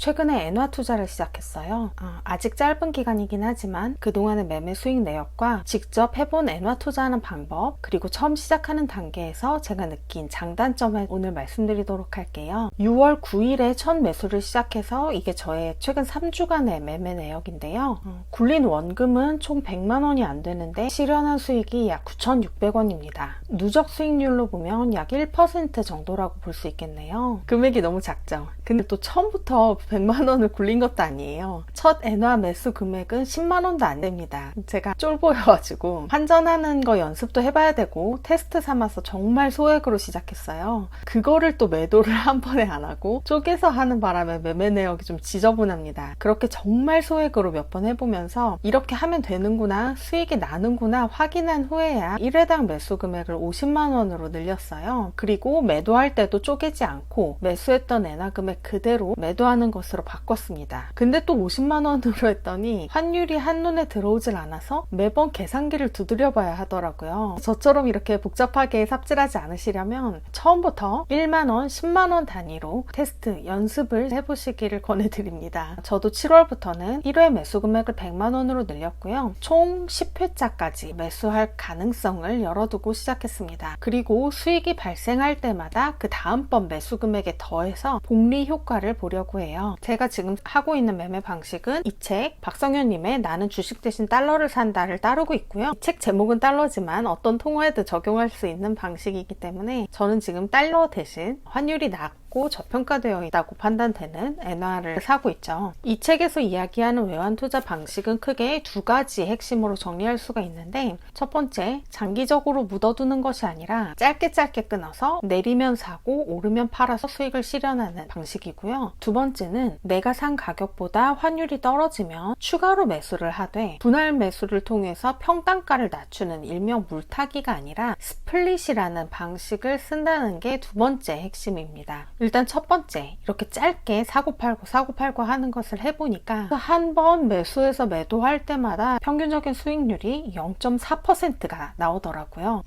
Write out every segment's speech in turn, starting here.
최근에 엔화 투자를 시작했어요. 아직 짧은 기간이긴 하지만 그동안의 매매 수익 내역과 직접 해본 엔화 투자하는 방법, 그리고 처음 시작하는 단계에서 제가 느낀 장단점을 오늘 말씀드리도록 할게요. 6월 9일에 첫 매수를 시작해서 이게 저의 최근 3주간의 매매 내역인데요. 굴린 원금은 총 100만 원이 안 되는데 실현한 수익이 약 9,600원입니다. 누적 수익률로 보면 약 1% 정도라고 볼 수 있겠네요. 금액이 너무 작죠? 근데 또 처음부터 100만 원을 굴린 것도 아니에요. 첫 엔화 매수 금액은 10만 원도 안 됩니다. 제가 쫄보여가지고 환전하는 거 연습도 해봐야 되고 테스트 삼아서 정말 소액으로 시작했어요. 그거를 또 매도를 한 번에 안 하고 쪼개서 하는 바람에 매매 내역이 좀 지저분합니다. 그렇게 정말 소액으로 몇 번 해보면서 이렇게 하면 되는구나, 수익이 나는구나 확인한 후에야 1회당 매수 금액을 50만 원으로 늘렸어요. 그리고 매도할 때도 쪼개지 않고 매수했던 엔화 금액 그대로 매도하는 것으로 바꿨습니다. 근데 또 50만 원으로 했더니 환율이 한눈에 들어오질 않아서 매번 계산기를 두드려 봐야 하더라고요. 저처럼 이렇게 복잡하게 삽질하지 않으시려면 처음부터 1만 원, 10만 원 단위로 테스트, 연습을 해보시기를 권해드립니다. 저도 7월부터는 1회 매수 금액을 100만 원으로 늘렸고요. 총 10회차까지 매수할 가능성을 열어두고 시작했습니다. 그리고 수익이 발생할 때마다 그 다음번 매수 금액에 더해서 복리 효과를 보려고 해요. 제가 지금 하고 있는 매매 방식은 이 책 박성현님의 나는 주식 대신 달러를 산다를 따르고 있고요. 이 책 제목은 달러지만 어떤 통화에도 적용할 수 있는 방식이기 때문에 저는 지금 달러 대신 환율이 낮고 저평가되어 있다고 판단되는 엔화를 사고 있죠. 이 책에서 이야기하는 외환 투자 방식은 크게 두 가지 핵심으로 정리할 수가 있는데, 첫 번째, 장기적으로 묻어두는 것이 아니라 짧게 끊어서 내리면 사고 오르면 팔아서 수익을 실현하는 방식이고요. 두 번째는 내가 산 가격보다 환율이 떨어지면 추가로 매수를 하되 분할 매수를 통해서 평단가를 낮추는 일명 물타기가 아니라 스플릿이라는 방식을 쓴다는 게 두 번째 핵심입니다. 일단 첫 번째, 이렇게 짧게 사고 팔고 하는 것을 해보니까 한 번 매수해서 매도할 때마다 평균적인 수익률이 0.4%가 나오더라고요.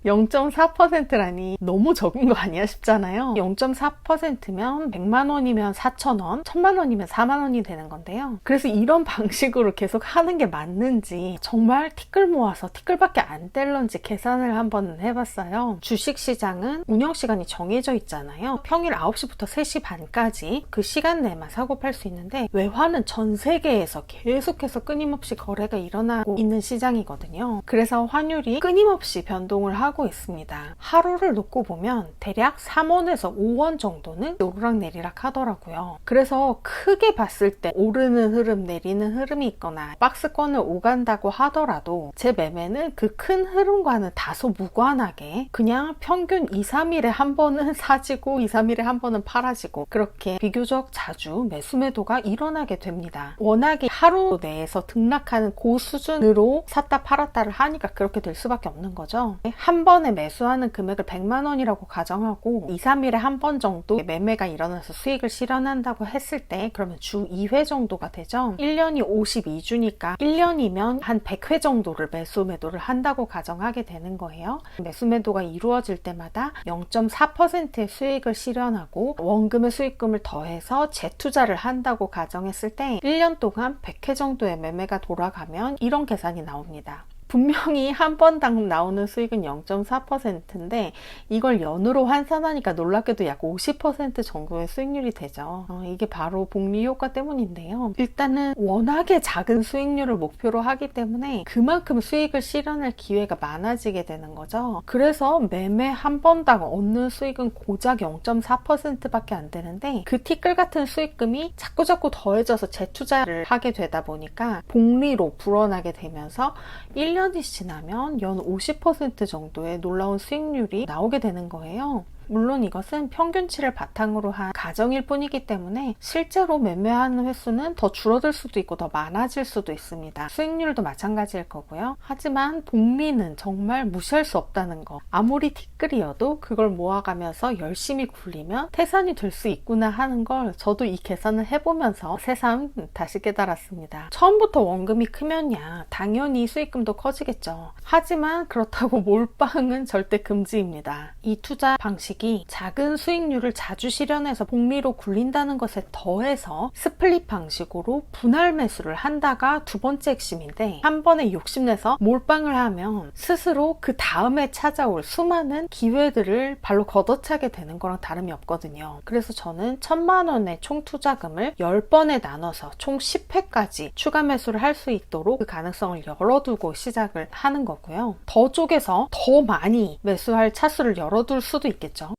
0.4%라니 너무 적은 거 아니야 싶잖아요. 0.4%면 100만 원이면 4,000원, 1,000만 원이면 4만 원이 되는 건데요. 그래서 이런 방식으로 계속 하는 게 맞는지, 정말 티끌 모아서 티끌밖에 안 뗄런지 계산을 한번 해봤어요. 주식시장은 운영시간이 정해져 있잖아요. 평일 9시부터 3시 반까지 그 시간 내만 사고 팔 수 있는데, 외환은 전 세계에서 계속해서 끊임없이 거래가 일어나고 있는 시장이거든요. 그래서 환율이 끊임없이 변동을 하고 있습니다. 하루를 놓고 보면 대략 3원에서 5원 정도는 오르락내리락 하더라고요. 그래서 크게 봤을 때 오르는 흐름, 내리는 흐름이 있거나 박스권을 오간다고 하더라도 제 매매는 그 큰 흐름과는 다소 무관하게 그냥 평균 2, 3일에 한 번은 사지고 2, 3일에 한 번은 팔아지고, 그렇게 비교적 자주 매수 매도가 일어나게 됩니다. 워낙에 하루 내에서 등락하는 그 수준으로 샀다 팔았다를 하니까 그렇게 될 수밖에 없는 거죠. 한 번에 매수하는 금액을 100만 원이라고 가정하고 2, 3일에 한 번 정도 매매가 일어나서 수익을 실현한다고 했을 때 그러면 주 2회 정도가 되죠. 1년이 52주니까 1년이면 한 100회 정도를 매수 매도를 한다고 가정하게 되는 거예요. 매수 매도가 이루어질 때마다 0.4%의 수익을 실현하고 원금의 수익금을 더해서 재투자를 한다고 가정했을 때 1년 동안 100회 정도의 매매가 돌아가면 이런 계산이 나옵니다. 분명히 한 번당 나오는 수익은 0.4%인데 이걸 연으로 환산하니까 놀랍게도 약 50% 정도의 수익률이 되죠. 이게 바로 복리 효과 때문인데요. 일단은 워낙에 작은 수익률을 목표로 하기 때문에 그만큼 수익을 실현할 기회가 많아지게 되는 거죠. 그래서 매매 한 번당 얻는 수익은 고작 0.4%밖에 안 되는데 그 티끌 같은 수익금이 자꾸자꾸 더해져서 재투자를 하게 되다 보니까 복리로 불어나게 되면서 1년이 지나면 연 50% 정도의 놀라운 수익률이 나오게 되는 거예요. 물론 이것은 평균치를 바탕으로 한 가정일 뿐이기 때문에 실제로 매매하는 횟수는 더 줄어들 수도 있고 더 많아질 수도 있습니다. 수익률도 마찬가지일 거고요. 하지만 복리는 정말 무시할 수 없다는 거. 아무리 티끌이어도 그걸 모아가면서 열심히 굴리면 태산이 될 수 있구나 하는 걸 저도 이 계산을 해보면서 새삼 다시 깨달았습니다. 처음부터 원금이 크면야 당연히 수익금도 커지겠죠. 하지만 그렇다고 몰빵은 절대 금지입니다. 이 투자 방식이 방식이 작은 수익률을 자주 실현해서 복리로 굴린다는 것에 더해서 스플릿 방식으로 분할 매수를 한다가 두 번째 핵심인데, 한 번에 욕심내서 몰빵을 하면 스스로 그 다음에 찾아올 수많은 기회들을 발로 걷어차게 되는 거랑 다름이 없거든요. 그래서 저는 1000만 원의 총 투자금을 10번에 나눠서 총 10회까지 추가 매수를 할 수 있도록 그 가능성을 열어두고 시작을 하는 거고요. 더 쪼개서 더 많이 매수할 차수를 열어둘 수도 있겠죠.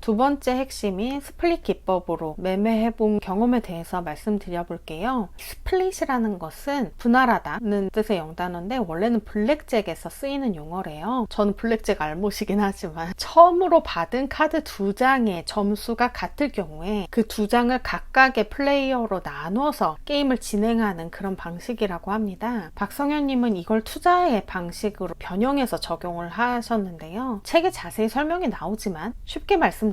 두 번째 핵심인 스플릿 기법으로 매매해본 경험에 대해서 말씀드려볼게요. 스플릿이라는 것은 분할하다는 뜻의 영단어인데, 원래는 블랙잭에서 쓰이는 용어래요. 저는 블랙잭 알못이긴 하지만 처음으로 받은 카드 2장의 점수가 같을 경우에 그 2장을 각각의 플레이어로 나눠서 게임을 진행하는 그런 방식이라고 합니다. 박성현님은 이걸 투자의 방식으로 변형해서 적용을 하셨는데요. 책에 자세히 설명이 나오지만 쉽게 말씀드리면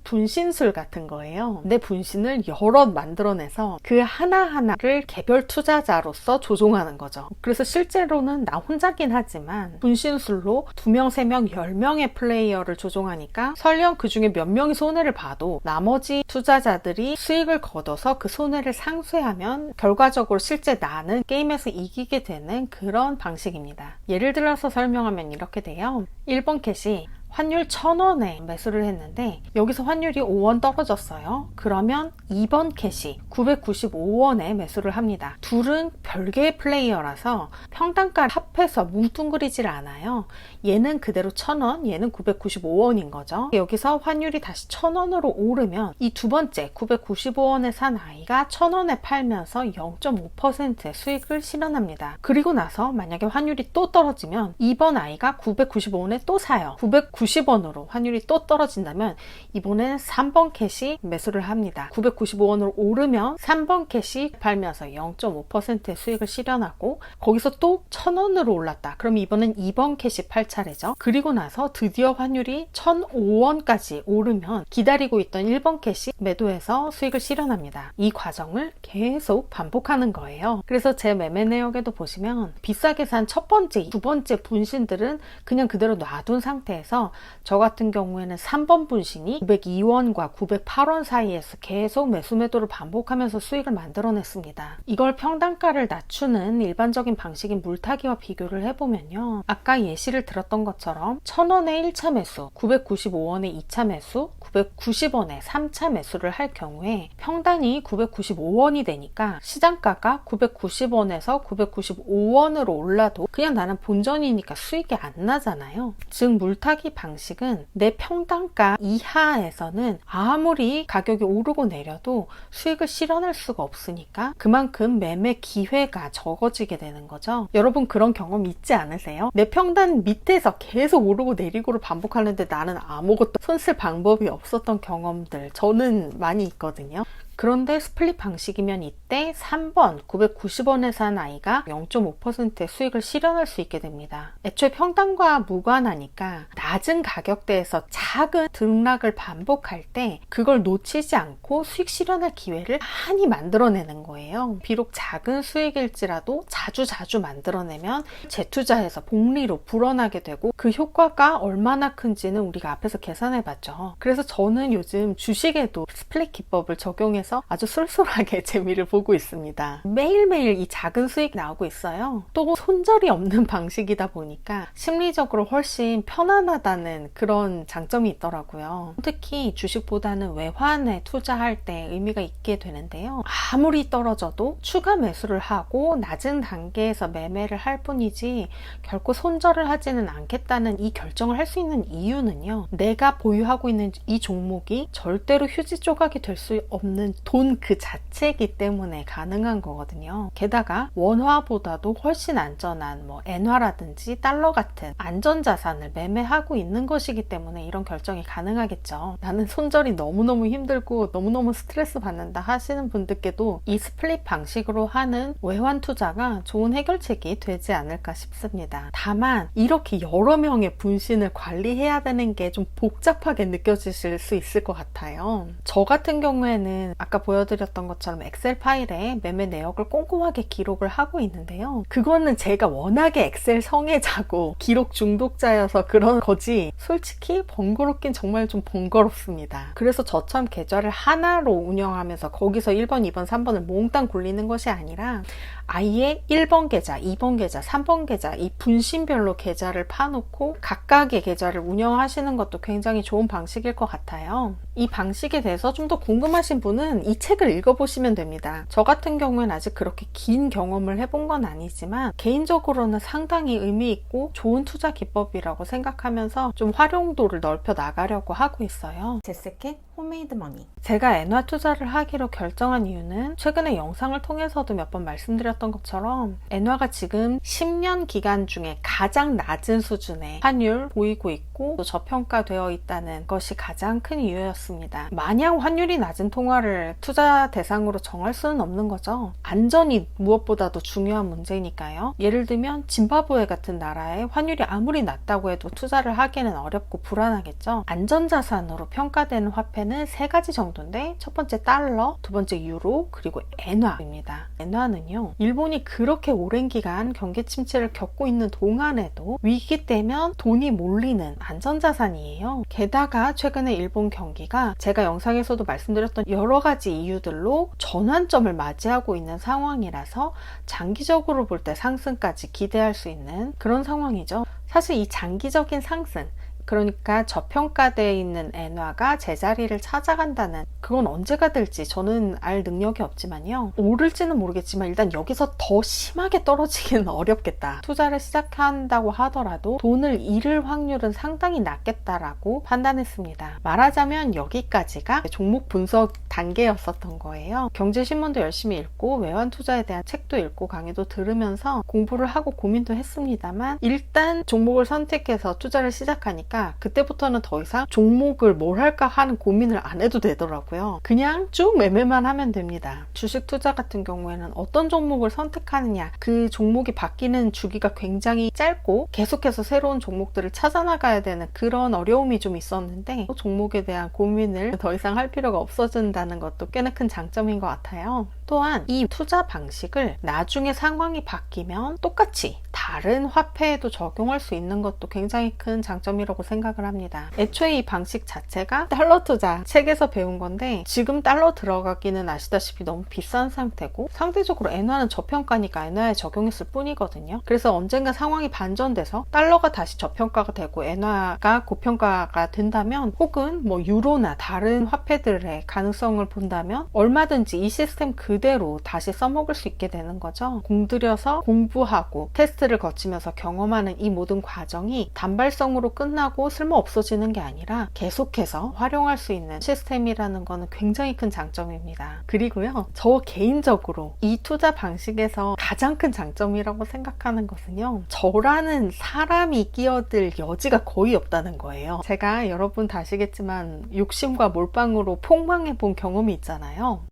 분신술 같은 거예요. 내 분신을 여럿 만들어내서 그 하나하나를 개별 투자자로서 조종하는 거죠. 그래서 실제로는 나 혼자긴 하지만 분신술로 2명, 3명, 10명의 플레이어를 조종하니까 설령 그 중에 몇 명이 손해를 봐도 나머지 투자자들이 수익을 거둬서 그 손해를 상쇄하면 결과적으로 실제 나는 게임에서 이기게 되는 그런 방식입니다. 예를 들어서 설명하면 이렇게 돼요. 1번 캣이 환율 1000원에 매수를 했는데 여기서 환율이 5원 떨어졌어요. 그러면 2번 캣이 995원에 매수를 합니다. 둘은 별개의 플레이어라서 평단가를 합해서 뭉뚱그리질 않아요. 얘는 그대로 1000원, 얘는 995원인 거죠. 여기서 환율이 다시 1000원으로 오르면 이 두 번째 995원에 산 아이가 1000원에 팔면서 0.5%의 수익을 실현합니다. 그리고 나서 만약에 환율이 또 떨어지면 2번 아이가 995원에 또 사요. 990원으로 환율이 또 떨어진다면 이번엔 3번 캣이 매수를 합니다. 995원으로 오르면 3번 캣이 팔면서 0.5%의 수익을 실현하고, 거기서 또 1000원으로 올랐다. 그럼 이번엔 2번 캣이 팔 차례죠. 그리고 나서 드디어 환율이 1005원까지 오르면 기다리고 있던 1번 캣이 매도해서 수익을 실현합니다. 이 과정을 계속 반복하는 거예요. 그래서 제 매매 내역에도 보시면 비싸게 산 첫 번째, 두 번째 분신들은 그냥 그대로 놔둔 상태에서 저 같은 경우에는 3번 분신이 902원과 908원 사이에서 계속 매수 매도를 반복하면서 수익을 만들어냈습니다. 이걸 평단가를 낮추는 일반적인 방식인 물타기와 비교를 해보면요. 아까 예시를 들었던 것처럼 1000원에 1차 매수, 995원에 2차 매수, 990원에 3차 매수를 할 경우에 평단이 995원이 되니까 시장가가 990원에서 995원으로 올라도 그냥 나는 본전이니까 수익이 안 나잖아요. 즉 물타기 방식은 내 평단가 이하에서는 아무리 가격이 오르고 내려도 수익을 실현할 수가 없으니까 그만큼 매매 기회가 적어지게 되는 거죠. 여러분 그런 경험 있지 않으세요? 내 평단 밑에서 계속 오르고 내리고를 반복하는데 나는 아무것도 손쓸 방법이 없었던 경험들 저는 많이 있거든요. 그런데 스플릿 방식이면 이때 3번 990원에 산 아이가 0.5%의 수익을 실현할 수 있게 됩니다. 애초에 평단과 무관하니까 낮은 가격대에서 작은 등락을 반복할 때 그걸 놓치지 않고 수익 실현할 기회를 많이 만들어내는 거예요. 비록 작은 수익일지라도 자주 만들어내면 재투자해서 복리로 불어나게 되고 그 효과가 얼마나 큰지는 우리가 앞에서 계산해봤죠. 그래서 저는 요즘 주식에도 스플릿 기법을 적용해서 아주 쏠쏠하게 재미를 보고 있습니다. 매일매일 이 작은 수익이 나오고 있어요. 또 손절이 없는 방식이다 보니까 심리적으로 훨씬 편안하다는 그런 장점이 있더라고요. 특히 주식보다는 외환에 투자할 때 의미가 있게 되는데요. 아무리 떨어져도 추가 매수를 하고 낮은 단계에서 매매를 할 뿐이지 결코 손절을 하지는 않겠다는 이 결정을 할 수 있는 이유는요. 내가 보유하고 있는 이 종목이 절대로 휴지 조각이 될 수 없는 돈 그 자체이기 때문에 가능한 거거든요. 게다가 원화보다도 훨씬 안전한 엔화라든지 달러 같은 안전자산을 매매하고 있는 것이기 때문에 이런 결정이 가능하겠죠. 나는 손절이 너무너무 힘들고 너무너무 스트레스 받는다 하시는 분들께도 이 스플릿 방식으로 하는 외환 투자가 좋은 해결책이 되지 않을까 싶습니다. 다만 이렇게 여러 명의 분신을 관리해야 되는 게 좀 복잡하게 느껴지실 수 있을 것 같아요. 저 같은 경우에는 아까 보여드렸던 것처럼 엑셀 파일에 매매 내역을 꼼꼼하게 기록을 하고 있는데요. 그거는 제가 워낙에 엑셀 성애자고 기록 중독자여서 그런 거지 솔직히 번거롭긴 정말 좀 번거롭습니다. 그래서 저처럼 계좌를 하나로 운영하면서 거기서 1번, 2번, 3번을 몽땅 굴리는 것이 아니라 아예 1번 계좌, 2번 계좌, 3번 계좌 이 분신별로 계좌를 파놓고 각각의 계좌를 운영하시는 것도 굉장히 좋은 방식일 것 같아요. 이 방식에 대해서 좀 더 궁금하신 분은 이 책을 읽어보시면 됩니다. 저 같은 경우에는 아직 그렇게 긴 경험을 해본 건 아니지만 개인적으로는 상당히 의미 있고 좋은 투자 기법이라고 생각하면서 좀 활용도를 넓혀 나가려고 하고 있어요. 제스켓 홈메이드 머니. 제가 엔화 투자를 하기로 결정한 이유는 최근에 영상을 통해서도 몇 번 말씀드렸던 것처럼 엔화가 지금 10년 기간 중에 가장 낮은 수준의 환율 보이고 있고 또 저평가되어 있다는 것이 가장 큰 이유였습니다. 마냥 환율이 낮은 통화를 투자 대상으로 정할 수는 없는 거죠. 안전이 무엇보다도 중요한 문제니까요. 예를 들면 짐바브웨 같은 나라에 환율이 아무리 낮다고 해도 투자를 하기는 어렵고 불안하겠죠. 안전자산으로 평가되는 화폐는 세 가지 정도인데 첫 번째 달러, 두 번째 유로, 그리고 엔화입니다. 엔화는요, 일본이 그렇게 오랜 기간 경기 침체를 겪고 있는 동안에도 위기 때면 돈이 몰리는 안전자산이에요. 게다가 최근에 일본 경기가 제가 영상에서도 말씀드렸던 여러 가지 이유들로 전환점을 맞이하고 있는 상황이라서 장기적으로 볼 때 상승까지 기대할 수 있는 그런 상황이죠. 사실 이 장기적인 상승, 그러니까 저평가되어 있는 엔화가 제자리를 찾아간다는, 그건 언제가 될지 저는 알 능력이 없지만요. 오를지는 모르겠지만 일단 여기서 더 심하게 떨어지기는 어렵겠다. 투자를 시작한다고 하더라도 돈을 잃을 확률은 상당히 낮겠다라고 판단했습니다. 말하자면 여기까지가 종목 분석 단계였었던 거예요. 경제신문도 열심히 읽고 외환 투자에 대한 책도 읽고 강의도 들으면서 공부를 하고 고민도 했습니다만 일단 종목을 선택해서 투자를 시작하니까 그때부터는 더 이상 종목을 뭘 할까 하는 고민을 안 해도 되더라고요. 그냥 쭉 매매만 하면 됩니다. 주식 투자 같은 경우에는 어떤 종목을 선택하느냐, 그 종목이 바뀌는 주기가 굉장히 짧고 계속해서 새로운 종목들을 찾아 나가야 되는 그런 어려움이 좀 있었는데 종목에 대한 고민을 더 이상 할 필요가 없어진다는 것도 꽤나 큰 장점인 것 같아요. 또한 이 투자 방식을 나중에 상황이 바뀌면 똑같이 다른 화폐에도 적용할 수 있는 것도 굉장히 큰 장점이라고 생각을 합니다. 애초에 이 방식 자체가 달러 투자 책에서 배운 건데 지금 달러 들어가기는 아시다시피 너무 비싼 상태고 상대적으로 엔화는 저평가니까 엔화에 적용했을 뿐이거든요. 그래서 언젠가 상황이 반전돼서 달러가 다시 저평가가 되고 엔화가 고평가가 된다면 혹은 뭐 유로나 다른 화폐들의 가능성을 본다면 얼마든지 이 시스템 그대로 다시 써먹을 수 있게 되는 거죠. 공들여서 공부하고 테스트를 거치면서 경험하는 이 모든 과정이 단발성으로 끝나고 쓸모 없어지는 게 아니라 계속해서 활용할 수 있는 시스템이라는 거는 굉장히 큰 장점입니다. 그리고요, 저 개인적으로 이 투자 방식에서 가장 큰 장점이라고 생각하는 것은요, 저라는 사람이 끼어들 여지가 거의 없다는 거예요. 제가 여러분 다 아시겠지만 욕심과 몰빵으로 폭망해 본 경험이 있잖아요.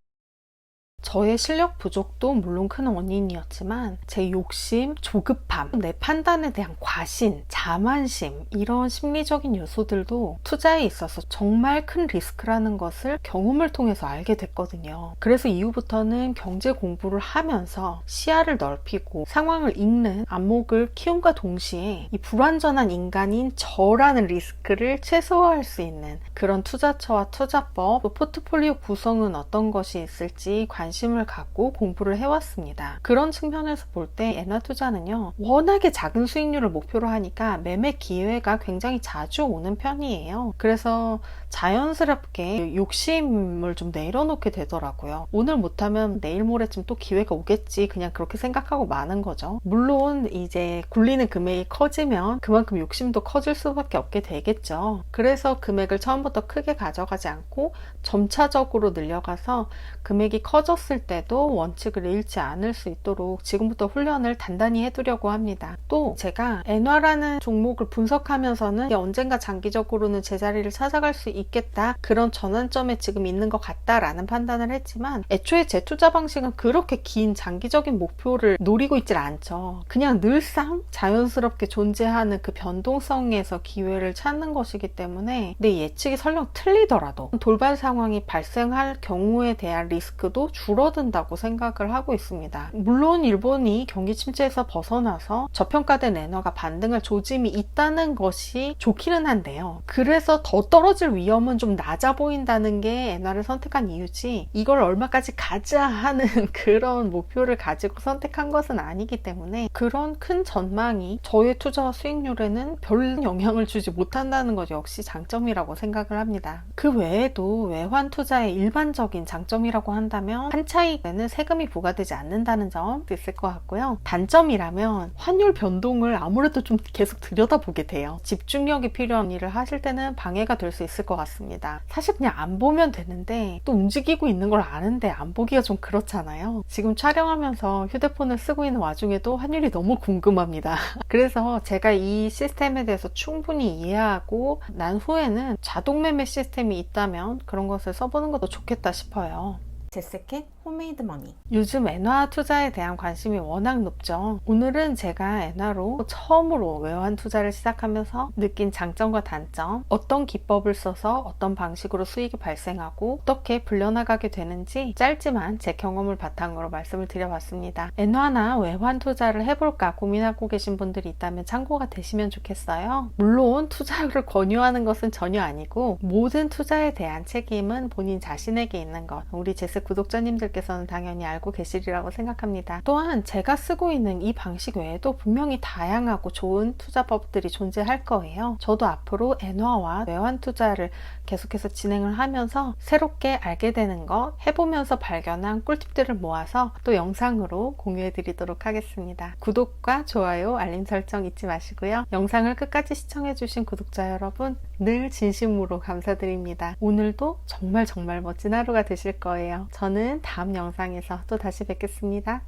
저의 실력 부족도 물론 큰 원인이었지만 제 욕심, 조급함, 내 판단에 대한 과신, 자만심 이런 심리적인 요소들도 투자에 있어서 정말 큰 리스크라는 것을 경험을 통해서 알게 됐거든요. 그래서 이후부터는 경제 공부를 하면서 시야를 넓히고 상황을 읽는 안목을 키움과 동시에 이 불완전한 인간인 저라는 리스크를 최소화할 수 있는 그런 투자처와 투자법, 또 포트폴리오 구성은 어떤 것이 있을지 관심을 갖고 공부를 해왔습니다. 그런 측면에서 볼 때 엔화 투자는요, 워낙에 작은 수익률을 목표로 하니까 매매 기회가 굉장히 자주 오는 편이에요. 그래서 자연스럽게 욕심을 좀 내려놓게 되더라고요. 오늘 못하면 내일 모레쯤 또 기회가 오겠지, 그냥 그렇게 생각하고 마는 거죠. 물론 이제 굴리는 금액이 커지면 그만큼 욕심도 커질 수밖에 없게 되겠죠. 그래서 금액을 처음부터 크게 가져가지 않고 점차적으로 늘려가서 금액이 커졌을 쉬었을 때도 원칙을 잃지 않을 수 있도록 지금부터 훈련을 단단히 해두려고 합니다. 또 제가 엔화라는 종목을 분석하면서는 이게 언젠가 장기적으로는 제자리를 찾아갈 수 있겠다, 그런 전환점에 지금 있는 것 같다라는 판단을 했지만, 애초에 제 투자 방식은 그렇게 긴 장기적인 목표를 노리고 있질 않죠. 그냥 늘상 자연스럽게 존재하는 그 변동성에서 기회를 찾는 것이기 때문에 내 예측이 설령 틀리더라도 돌발 상황이 발생할 경우에 대한 리스크도 줄어든다고 생각을 하고 있습니다. 물론 일본이 경기 침체에서 벗어나서 저평가된 엔화가 반등할 조짐이 있다는 것이 좋기는 한데요. 그래서 더 떨어질 위험은 좀 낮아 보인다는 게 엔화를 선택한 이유지, 이걸 얼마까지 가자 하는 그런 목표를 가지고 선택한 것은 아니기 때문에 그런 큰 전망이 저의 투자와 수익률에는 별 영향을 주지 못한다는 것 역시 장점이라고 생각을 합니다. 그 외에도 외환 투자의 일반적인 장점이라고 한다면 한 차익에는 세금이 부과되지 않는다는 점도 있을 것 같고요. 단점이라면 환율 변동을 아무래도 좀 계속 들여다보게 돼요. 집중력이 필요한 일을 하실 때는 방해가 될 수 있을 것 같습니다. 사실 그냥 안 보면 되는데 또 움직이고 있는 걸 아는데 안 보기가 좀 그렇잖아요. 지금 촬영하면서 휴대폰을 쓰고 있는 와중에도 환율이 너무 궁금합니다. 그래서 제가 이 시스템에 대해서 충분히 이해하고 난 후에는 자동 매매 시스템이 있다면 그런 것을 써보는 것도 좋겠다 싶어요. 제스캣 홈메이드 머니. 요즘 엔화 투자에 대한 관심이 워낙 높죠. 오늘은 제가 엔화로 처음으로 외환 투자를 시작하면서 느낀 장점과 단점, 어떤 기법을 써서 어떤 방식으로 수익이 발생하고 어떻게 불려나가게 되는지 짧지만 제 경험을 바탕으로 말씀을 드려봤습니다. 엔화나 외환 투자를 해볼까 고민하고 계신 분들이 있다면 참고가 되시면 좋겠어요. 물론 투자를 권유하는 것은 전혀 아니고 모든 투자에 대한 책임은 본인 자신에게 있는 것, 우리 제스 구독자님들께서는 당연히 알고 계시리라고 생각합니다. 또한 제가 쓰고 있는 이 방식 외에도 분명히 다양하고 좋은 투자법들이 존재할 거예요. 저도 앞으로 엔화와 외환 투자를 계속해서 진행을 하면서 새롭게 알게 되는 것, 해보면서 발견한 꿀팁들을 모아서 또 영상으로 공유해 드리도록 하겠습니다. 구독과 좋아요, 알림 설정 잊지 마시고요. 영상을 끝까지 시청해 주신 구독자 여러분, 늘 진심으로 감사드립니다. 오늘도 정말 멋진 하루가 되실 거예요. 저는 다음 영상에서 또 다시 뵙겠습니다.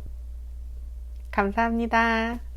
감사합니다.